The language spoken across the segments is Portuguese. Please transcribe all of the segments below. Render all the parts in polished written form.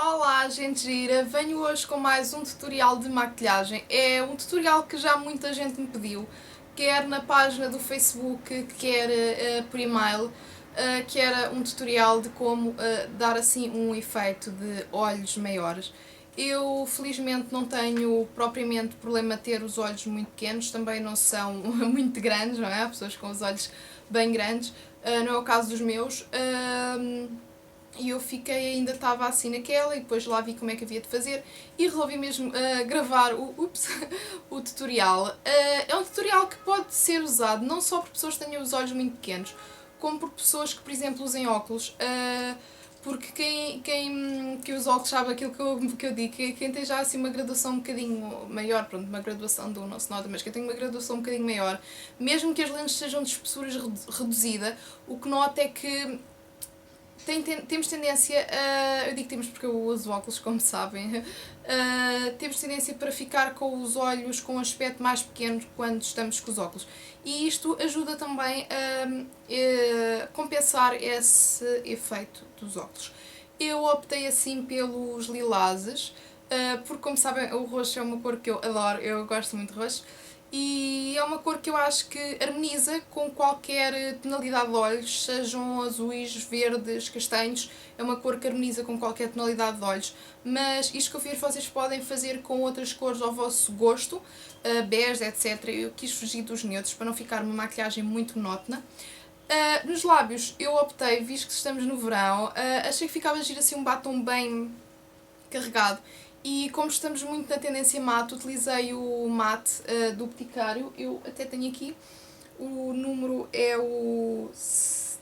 Olá, gente gira! Venho hoje com mais um tutorial de maquilhagem. É um tutorial que já muita gente me pediu, quer na página do Facebook, quer por e-mail, que era um tutorial de como dar assim um efeito de olhos maiores. Eu felizmente não tenho propriamente problema de ter os olhos muito pequenos, também não são muito grandes, não é? Há pessoas com os olhos bem grandes, não é o caso dos meus. E eu fiquei, ainda estava assim naquela, e depois lá vi como é que havia de fazer e resolvi mesmo gravar o tutorial. É um tutorial que pode ser usado não só por pessoas que tenham os olhos muito pequenos, como por pessoas que, por exemplo, usem óculos. Porque quem que usa óculos sabe aquilo que eu digo, quem tem já assim uma graduação um bocadinho maior, pronto, uma graduação do não se nota, mas quem tem uma graduação um bocadinho maior, mesmo que as lentes sejam de espessura reduzida, o que nota é que temos tendência a. Eu digo temos porque eu uso óculos, como sabem. Temos tendência para ficar com os olhos com um aspecto mais pequeno quando estamos com os óculos. E isto ajuda também a compensar esse efeito dos óculos. Eu optei assim pelos lilazes, porque, como sabem, o roxo é uma cor que eu adoro, eu gosto muito de roxo. E é uma cor que eu acho que harmoniza com qualquer tonalidade de olhos, sejam azuis, verdes, castanhos, é uma cor que harmoniza com qualquer tonalidade de olhos. Mas isto que eu fiz vocês podem fazer com outras cores ao vosso gosto, bege, etc. Eu quis fugir dos neutros para não ficar uma maquilhagem muito monótona. Nos lábios eu optei, visto que estamos no verão, achei que ficava giro assim um batom bem carregado. E como estamos muito na tendência mate, utilizei o mate do Boticário. Eu até tenho aqui, o número é o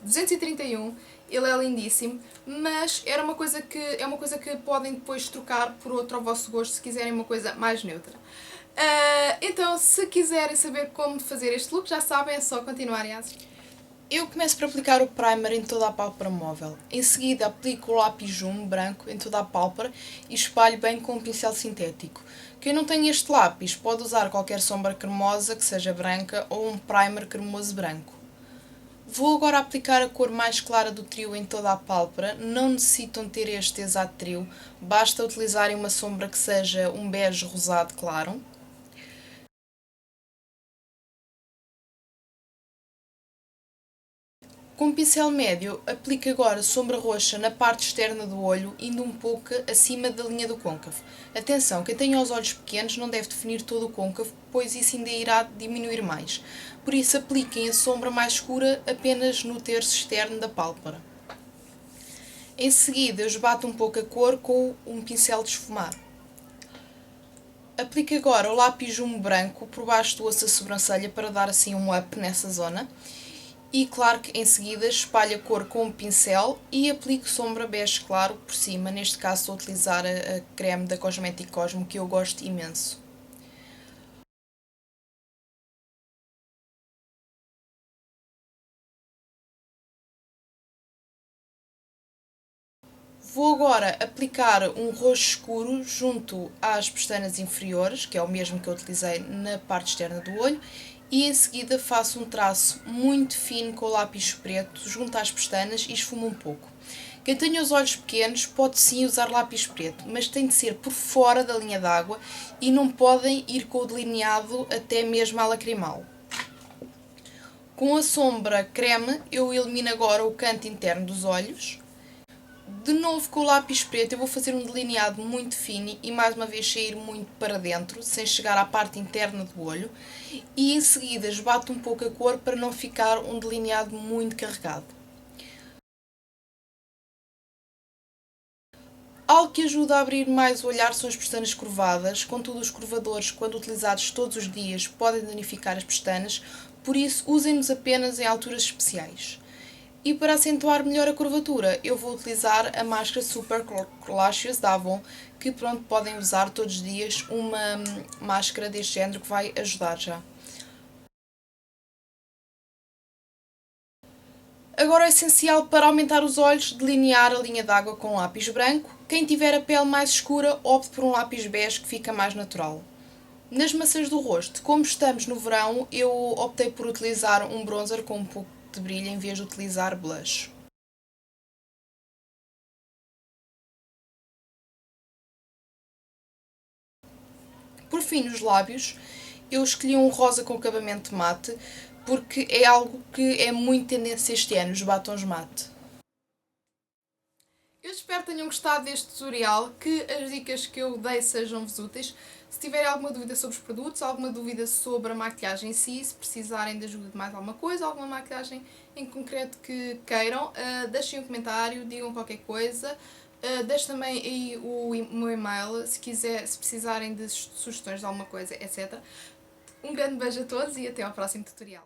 231, ele é lindíssimo, mas é uma coisa que podem depois trocar por outro ao vosso gosto se quiserem uma coisa mais neutra. Então, se quiserem saber como fazer este look, já sabem, é só continuarem a assistir. Eu começo por aplicar o primer em toda a pálpebra móvel. Em seguida aplico o lápis Jume branco em toda a pálpebra e espalho bem com um pincel sintético. Quem não tem este lápis pode usar qualquer sombra cremosa que seja branca ou um primer cremoso branco. Vou agora aplicar a cor mais clara do trio em toda a pálpebra. Não necessitam ter este exato trio, basta utilizarem uma sombra que seja um bege rosado claro. Com o pincel médio, aplique agora sombra roxa na parte externa do olho, indo um pouco acima da linha do côncavo. Atenção, quem tem os olhos pequenos não deve definir todo o côncavo, pois isso ainda irá diminuir mais. Por isso, apliquem a sombra mais escura apenas no terço externo da pálpebra. Em seguida, eu esbato um pouco a cor com um pincel de esfumar. Aplique agora o lápis Jume branco por baixo do osso da sobrancelha para dar assim um up nessa zona. E claro que em seguida espalho a cor com o pincel e aplico sombra bege claro por cima. Neste caso estou a utilizar a creme da Cosmetic Cosmo, que eu gosto imenso. Vou agora aplicar um roxo escuro junto às pestanas inferiores, que é o mesmo que eu utilizei na parte externa do olho, e em seguida faço um traço muito fino com o lápis preto junto às pestanas e esfumo um pouco. Quem tem os olhos pequenos pode sim usar lápis preto, mas tem de ser por fora da linha d'água e não podem ir com o delineado até mesmo à lacrimal. Com a sombra creme eu elimino agora o canto interno dos olhos. De novo com o lápis preto eu vou fazer um delineado muito fino e mais uma vez sair muito para dentro, sem chegar à parte interna do olho. E em seguida esbato um pouco a cor para não ficar um delineado muito carregado. Algo que ajuda a abrir mais o olhar são as pestanas curvadas, contudo os curvadores, quando utilizados todos os dias, podem danificar as pestanas, por isso usem-nos apenas em alturas especiais. E para acentuar melhor a curvatura, eu vou utilizar a máscara Super Lashes da Avon, que pronto, podem usar todos os dias uma máscara deste género que vai ajudar já. Agora é essencial para aumentar os olhos, delinear a linha d'água com lápis branco. Quem tiver a pele mais escura, opte por um lápis bege que fica mais natural. Nas maçãs do rosto, como estamos no verão, eu optei por utilizar um bronzer com um pouco de brilho em vez de utilizar blush. Por fim, nos lábios, eu escolhi um rosa com acabamento mate, porque é algo que é muito tendência este ano, os batons mate. Eu espero que tenham gostado deste tutorial, que as dicas que eu dei sejam-vos úteis. Se tiverem alguma dúvida sobre os produtos, alguma dúvida sobre a maquilhagem em si, se precisarem de ajuda de mais alguma coisa, alguma maquilhagem em concreto que queiram, deixem um comentário, digam qualquer coisa. Deixo também aí o meu e-mail, se precisarem de sugestões de alguma coisa, etc. Um grande beijo a todos e até ao próximo tutorial.